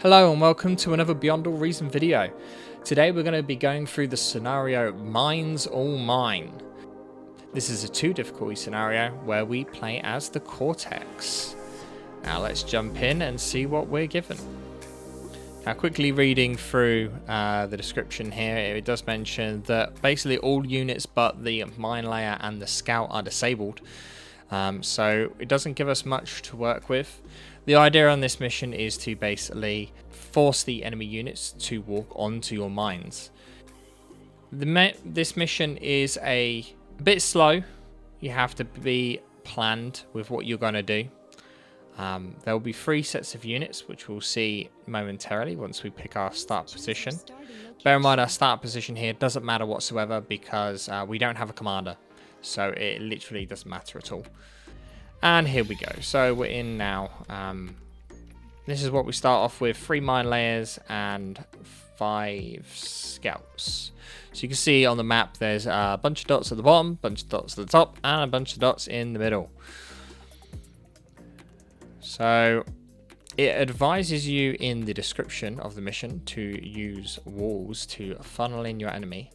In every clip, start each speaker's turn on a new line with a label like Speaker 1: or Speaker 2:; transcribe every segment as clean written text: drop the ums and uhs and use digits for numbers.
Speaker 1: Hello and welcome to another Beyond All Reason video. Today we're going to be going through the scenario Mines All Mine. This is a 2 difficulty scenario where we play as the Cortex. Now let's jump in and see what we're given. Now quickly reading through the description here, it does mention that basically all units but the mine layer and the scout are disabled. So it doesn't give us much to work with. The idea on this mission is to basically force the enemy units to walk onto your mines. This mission is a bit slow. You have to be planned with what you're going to do. There will be 3 sets of units, which we'll see momentarily once we pick our start position. Bear in mind our start position here doesn't matter whatsoever because we don't have a commander. So it literally doesn't matter at all. And here we go. So we're in now. This is what we start off with: 3 mine layers and 5 scouts. So you can see on the map there's a bunch of dots at the bottom, a bunch of dots at the top, and a bunch of dots in the middle. So it advises you in the description of the mission to use walls to funnel in your enemy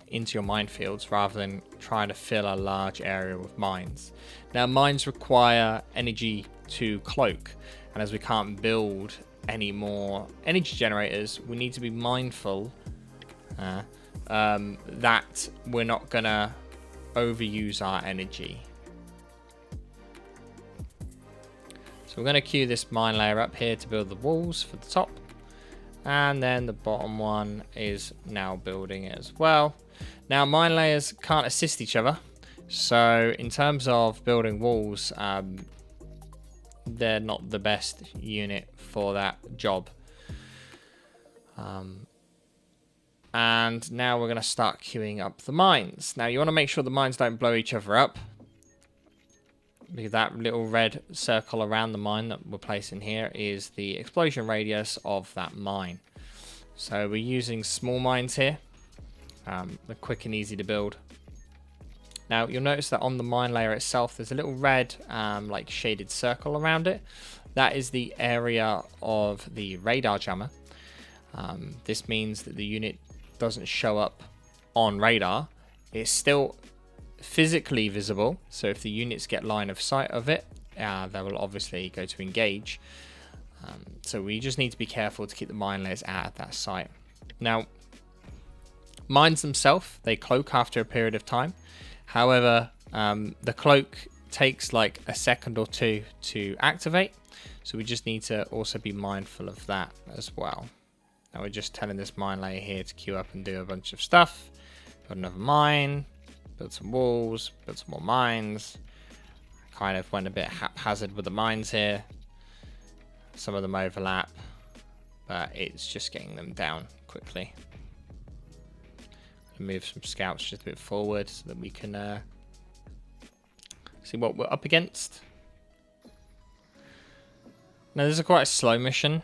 Speaker 1: into your minefields rather than trying to fill a large area with mines. Now mines require energy to cloak, and as we can't build any more energy generators, we need to be mindful that we're not gonna overuse our energy. So we're gonna queue this mine layer up here to build the walls for the top, and then the bottom one is now building it as well. Now mine layers can't assist each other, so in terms of building walls, they're not the best unit for that job. And now we're going to start queuing up the mines. Now you want to make sure the mines don't blow each other up, because that little red circle around the mine that we're placing here is the explosion radius of that mine. So we're using small mines here. They're quick and easy to build. Now you'll notice that on the mine layer itself there's a little red like shaded circle around it. That is the area of the radar jammer. This means that the unit doesn't show up on radar. It's still physically visible, so if the units get line of sight of it, they will obviously go to engage. So we just need to be careful to keep the mine layers out of that sight. Now mines themselves, they cloak after a period of time. However, the cloak takes like a second or 2 to activate, so we just need to also be mindful of that as well. Now we're just telling this mine layer here to queue up and do a bunch of stuff. Build another mine, build some walls, build some more mines. Kind of went a bit haphazard with the mines here. Some of them overlap, but it's just getting them down quickly. Move some scouts just a bit forward so that we can see what we're up against. Now this is quite a slow mission.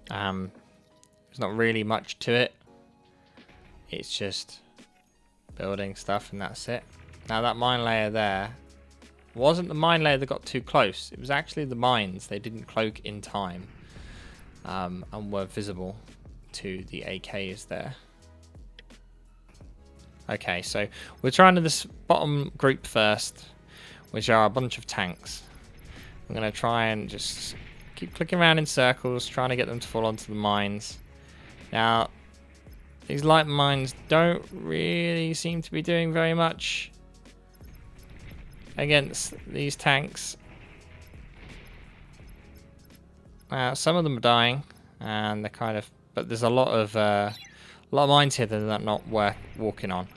Speaker 1: There's not really much to it. It's just building stuff and that's it. Now that mine layer there wasn't the mine layer that got too close. It was actually the mines. They didn't cloak in time and were visible to the AKs there. Okay, so we're trying to this bottom group first, which are a bunch of tanks. I'm going to try and just keep clicking around in circles, trying to get them to fall onto the mines. Now, these light mines don't really seem to be doing very much against these tanks. Some of them are dying, and they're kind of, but there's a lot of mines here that are not worth walking on.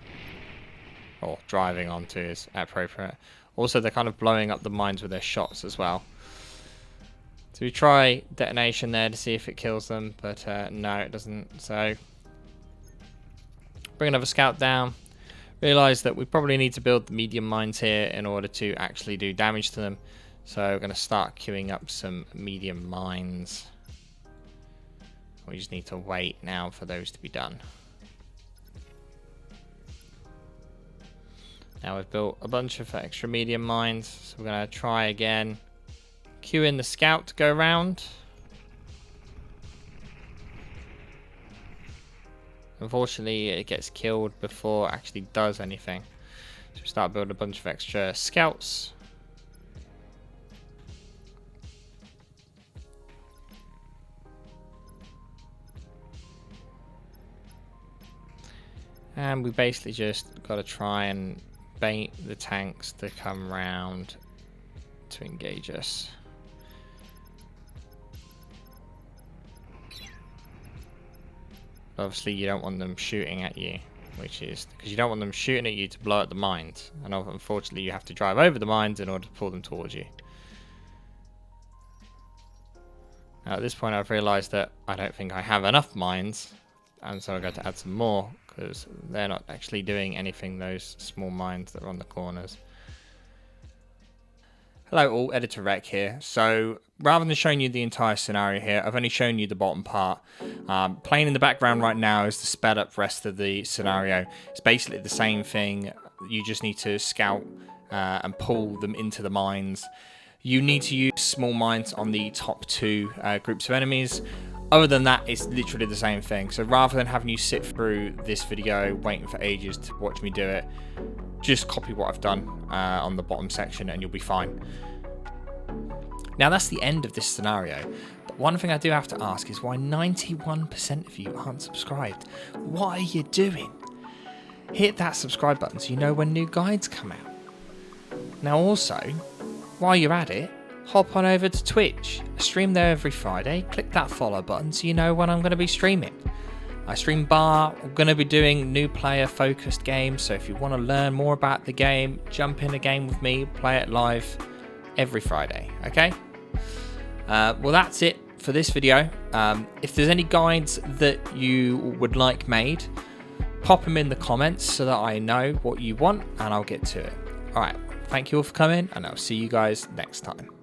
Speaker 1: Or driving onto is appropriate. Also, they're kind of blowing up the mines with their shots as well. So we try detonation there to see if it kills them, but no, it doesn't. So bring another scout down. Realize that we probably need to build the medium mines here in order to actually do damage to them. So we're going to start queuing up some medium mines. We just need to wait now for those to be done. Now we've built a bunch of extra medium mines, so we're going to try again. Queue in the scout to go around. Unfortunately, it gets killed before it actually does anything. So we start building a bunch of extra scouts. And we basically just got to try and bait the tanks to come round to engage us. Obviously, you don't want them shooting at you, which is because you don't want them shooting at you to blow up the mines. And unfortunately, you have to drive over the mines in order to pull them towards you. Now, at this point, I've realised that I don't think I have enough mines, and so I've got to add some more because they're not actually doing anything, those small mines that are on the corners. Hello all, Editor Rec here. So rather than showing you the entire scenario here, I've only shown you the bottom part. Playing in the background right now is the sped up rest of the scenario. It's basically the same thing. You just need to scout and pull them into the mines. You need to use small mines on the top two groups of enemies. Other than that, it's literally the same thing. So rather than having you sit through this video waiting for ages to watch me do it, just copy what I've done on the bottom section and you'll be fine. Now that's the end of this scenario. But one thing I do have to ask is why 91% of you aren't subscribed. What are you doing? Hit that subscribe button so you know when new guides come out. Now also, while you're at it, hop on over to Twitch. I stream there every Friday. Click that follow button so you know when I'm going to be streaming. I stream bar. I'm going to be doing new player focused games. So if you want to learn more about the game, jump in a game with me, play it live every Friday. Okay? Well, that's it for this video. If there's any guides that you would like made, pop them in the comments so that I know what you want and I'll get to it. All right. Thank you all for coming and I'll see you guys next time.